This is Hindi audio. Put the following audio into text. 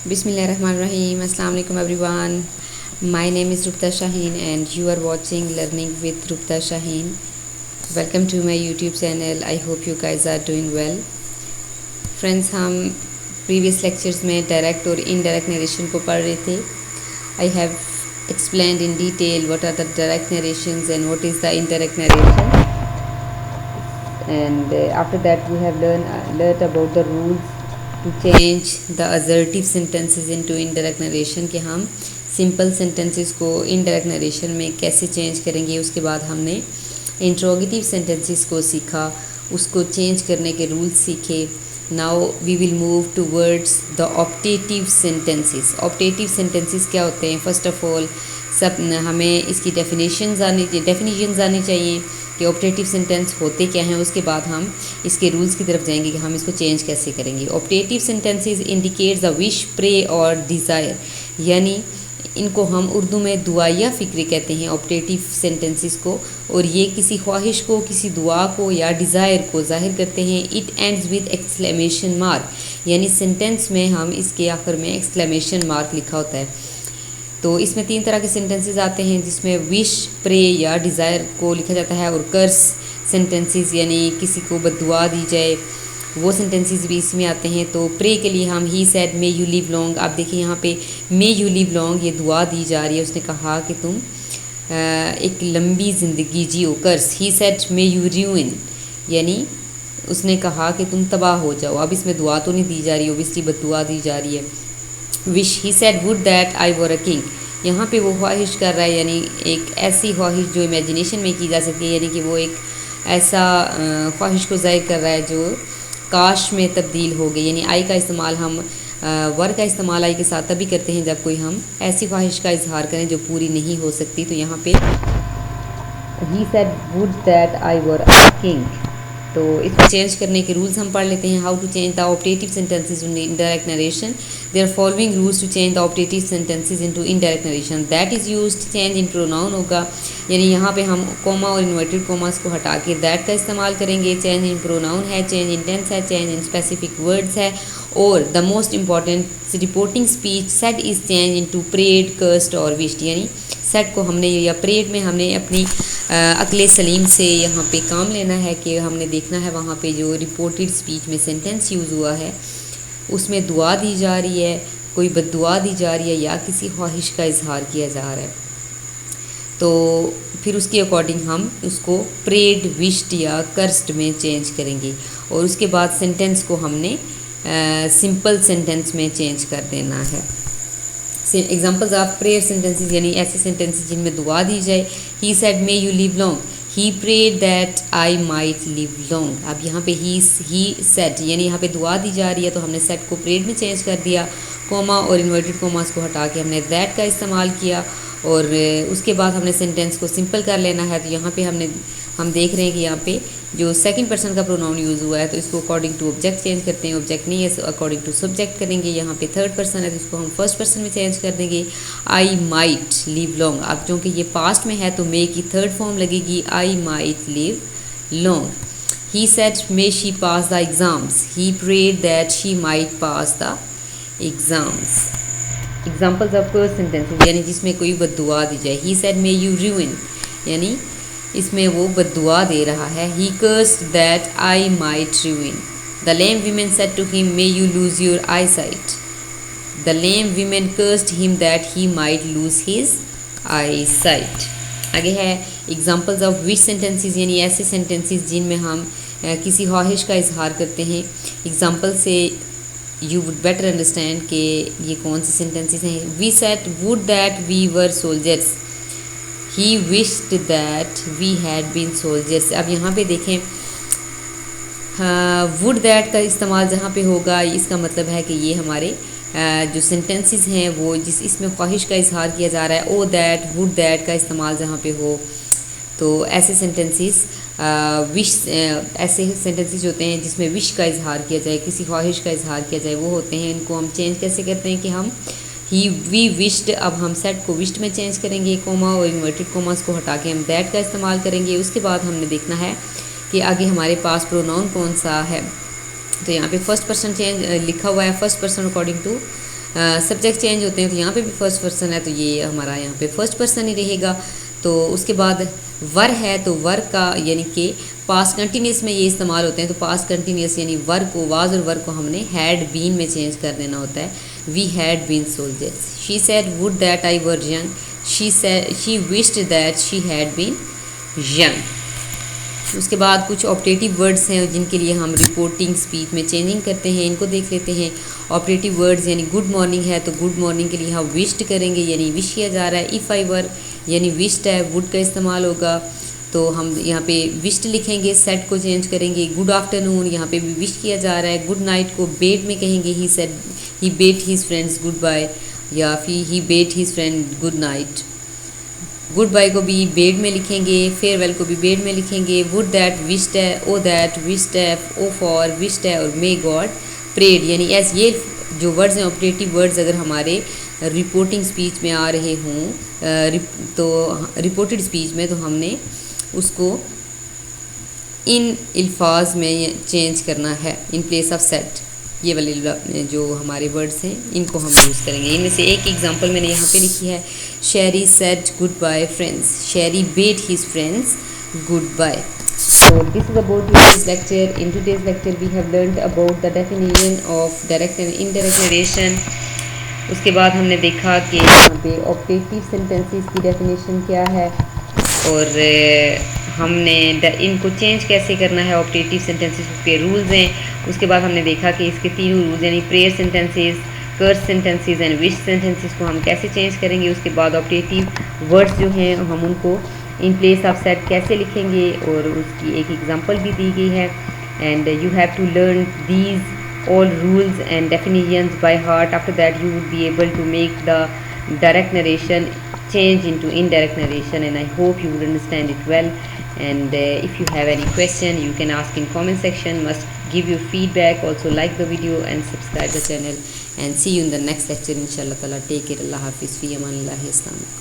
Bismillahirrahmanirrahim. Assalamu alaikum everyone. My name is Rupta Shaheen and you are watching Learning with Rupta Shaheen. Welcome to my YouTube channel. I hope you guys are doing well. Friends, हम previous lectures में direct और indirect narration को पढ़ रहे थे. I have explained in detail what are the direct narrations and what is the indirect narration. And after that we have learned about the rules to change the assertive sentences into indirect narration कि हम simple sentences को indirect narration में कैसे change करेंगे. उसके बाद हमने interrogative sentences को सीखा, उसको change करने के rules सीखे. Now we will move towards the optative sentences. Optative sentences क्या होते हैं? First of all हमें इसकी definitions आनी चाहिए कि ऑप्टेटिव सेंटेंस होते क्या हैं. उसके बाद हम इसके रूल्स की तरफ जाएंगे कि हम इसको चेंज कैसे करेंगे. Optative sentences indicates the wish, pray और डिज़ायर, यानी इनको हम उर्दू में दुआ या फ़िक्र कहते हैं ऑप्टेटिव सेंटेंसेस को, और ये किसी ख्वाहिश को, किसी दुआ को या डिज़ायर को ज़ाहिर करते हैं. It ends with exclamation mark, यानी सेंटेंस में हम इसके आखिर में एक्सक्लेमेशन मार्क लिखा होता है. तो इसमें 3 तरह के सेंटेंसेस आते हैं जिसमें विश, प्रे या डिज़ायर को लिखा जाता है, और कर्स सेंटेंसेस यानी किसी को बद्दुआ दी जाए वो सेंटेंसेस भी इसमें आते हैं. तो प्रे के लिए हम ही said may you live long. आप देखिए यहाँ पे मे यू लिव लॉन्ग ये दुआ दी जा रही है. उसने कहा कि तुम एक लंबी ज़िंदगी जियो. कर्स ही सेड मे यू रूइन, यानी उसने कहा कि तुम तबाह हो जाओ. अब इसमें दुआ तो नहीं दी जा रही, ओबियसली बद्दुआ दी जा रही है. Wish he said would that I were a king, यहाँ पे वो ख्वाहिश कर रहा है, यानी एक ऐसी ख्वाहिश जो इमेजिनेशन में की जा सकती है, यानी कि वो एक ऐसा ख्वाहिश को ज़ाहिर कर रहा है जो काश में तब्दील हो गई. यानी आई का इस्तेमाल हम वर का इस्तेमाल आई के साथ तभी करते हैं जब कोई हम ऐसी ख्वाहिश का इजहार करें जो पूरी नहीं हो सकती. तो यहाँ पे he said would that I were a king. तो इसको चेंज करने के रूल्स हम पढ़ लेते हैं. How to change the optative sentences in indirect narration. There following rules to change the optative sentences into indirect narration. That is used, change in pronoun होगा, यानी यहाँ पे हम कोमा और इन्वर्टेड कोमास को हटा के दैट का इस्तेमाल करेंगे. चेंज इन प्रोनाउन है, चेंज इन टेंस है, चेंज इन स्पेसिफिक वर्ड्स है, और the most important reporting speech said is change into prayed, cursed और विश्ड. यानी सेट को हमने या प्रेड में हमने अपनी अक्ले सलीम से यहाँ पे काम लेना है कि हमने देखना है वहाँ पे जो रिपोर्टेड स्पीच में सेंटेंस यूज़ हुआ है उसमें दुआ दी जा रही है, कोई बद्दुआ दी जा रही है या किसी ख्वाहिश का इजहार किया जा रहा है. तो फिर उसके अकॉर्डिंग हम उसको प्रेड, विश्ड या कर्स्ड में चेंज करेंगे, और उसके बाद सेंटेंस को हमने सिंपल सेंटेंस में चेंज कर देना है. एग्जाम्पल्स ऑफ प्रेयर सेंटेंसेस, यानी ऐसे सेंटेंसेस जिनमें दुआ दी जाए. He said may you live long, he prayed that I might live long. अब यहाँ पे ही सेड यानी यहाँ पे दुआ दी जा रही है, तो हमने सेड को प्रेड में चेंज कर दिया. कोमा और इन्वर्टेड कोमास को हटा के हमने दैट का इस्तेमाल किया, और उसके बाद हमने सेंटेंस को सिंपल कर लेना है. तो यहाँ पे हम देख रहे हैं कि यहाँ पे जो सेकंड पर्सन का प्रोनाउन यूज़ हुआ है तो इसको अकॉर्डिंग टू ऑब्जेक्ट चेंज करते हैं. ऑब्जेक्ट नहीं है तो अकॉर्डिंग टू सब्जेक्ट करेंगे. यहाँ पे थर्ड पर्सन है तो इसको हम फर्स्ट पर्सन में चेंज कर देंगे. आई माइट लिव लॉन्ग, अब क्योंकि ये पास्ट में है तो मे की थर्ड फॉर्म लगेगी, I might live long. He said may she pass the exams, he prayed that she might pass the exams. Examples of curse sentences, यानी जिसमें कोई बद्दुआ दी जाए. ही सेड मे यू रूइन, यानी इसमें वो बद्दुआ दे रहा है. He cursed that I might ruin. The lame women said to him may you lose your eye sight. The lame women cursed him that he might lose his eye sight. आगे है एग्जाम्पल्स ऑफ विश सेंटेंसेस, यानी ऐसे सेंटेंसेस जिनमें हम किसी ख्वाहिश का इजहार करते हैं. एग्जाम्पल से यू वुड बेटर अंडरस्टैंड कि ये कौन से सेंटेंसेस हैं. We said would that we were soldiers, he wished that we had been soldiers. अब यहाँ पे देखें वुड दैट का इस्तेमाल जहाँ पे होगा इसका मतलब है कि ये हमारे जो सेंटेंसेस हैं वो जिस इसमें ख्वाहिश का इजहार किया जा रहा है. ओ दैट, वुड दैट का इस्तेमाल जहाँ पे हो तो ऐसे सेंटेंसेस विश, ऐसे सेंटेंसेस होते हैं जिसमें विश का इजहार किया जाए, किसी ख्वाहिश का इजहार किया जाए, वो होते हैं. इनको हम चेंज कैसे करते हैं कि हम वी विश्ड, अब हम सेट को विश्ड में चेंज करेंगे. कोमा और इन्वर्टेड कोमास को हटा के हम दैट का इस्तेमाल करेंगे. उसके बाद हमने देखना है कि आगे हमारे पास प्रोनाउन कौन सा है. तो यहाँ पे फर्स्ट पर्सन चेंज लिखा हुआ है. First person according to subject change होते हैं तो यहाँ पे भी फर्स्ट पर्सन है, तो ये हमारा यहाँ पे फर्स्ट पर्सन ही रहेगा। तो उसके बाद वर है, तो वर का यानी कि पास्ट कंटिन्यूस में ये इस्तेमाल होते हैं। तो पास्ट कंटिन्यूस यानी वर को, वाज और वर को हमने हैड बीन में चेंज कर देना होता है। We had been soldiers. She said would that I were young. She wished that she had been young. उसके बाद कुछ ऑपरेटिव वर्ड्स हैं जिनके लिए हम रिपोर्टिंग स्पीच में चेंजिंग करते हैं, इनको देख लेते हैं। ऑपरेटिव वर्ड्स यानी गुड मॉर्निंग है, तो गुड मॉर्निंग के लिए हम विश्ड करेंगे, यानी विश किया जा रहा है। इफ़ आई वर यानी विश्ड है, वुड का इस्तेमाल होगा, तो हम यहाँ पे विश्ड लिखेंगे, सेट को चेंज करेंगे। गुड आफ्टरनून, यहाँ पे भी विश किया जा रहा है। गुड नाइट को बेड में कहेंगे, he said he bade his friends good bye, या फिर he bade his friend good night. Goodbye को भी बेड में लिखेंगे, फेयरवेल को भी बेड में लिखेंगे। वुड दैट, विश्ड है, ओ दैट, विश्ड है, ओ फॉर, विश्ड है, और मे गॉड प्रेड। यानी एस ये जो वर्ड्स हैं ऑपरेटिव वर्ड्स, अगर हमारे रिपोर्टिंग स्पीच में आ रहे हों तो रिपोर्टेड स्पीच में, तो हमने उसको इन अल्फाज में चेंज करना है, इन प्लेस ऑफ सेट। ये वाले जो हमारे वर्ड्स हैं इनको हम यूज़ करेंगे। इनमें से एक एग्जांपल मैंने यहाँ पे लिखी है, Sherry said good bye friends, Sherry bade his friends good bye. So this is about today's lecture. In today's lecture we have learned about the definition of direct and indirect narration. उसके बाद हमने देखा कि यहाँ पे ऑपरेटिव सेंटेंसेस की डेफिनेशन क्या है, और हमने इनको चेंज कैसे करना है ऑपरेटिव सेंटेंसेस के रूल्स हैं। उसके बाद हमने देखा कि इसके तीनों रूल्स यानी prayer sentences, curse sentences and wish sentences को हम कैसे चेंज करेंगे। उसके बाद ऑपरेटिव वर्ड्स जो हैं हम उनको इन प्लेस ऑफ सेट कैसे लिखेंगे, और उसकी एक एग्जांपल भी दी गई है। And you have to learn these all rules and definitions by heart. After that you would be able to make the direct narration change into indirect narration, and I hope you would understand it well. And if you have any question you can ask in comment section. Must give your feedback, also like the video and subscribe the channel, and see you in the next lecture inshallah taala. Take care. Allah hafiz, fi amanillah. Assalamu alaikum.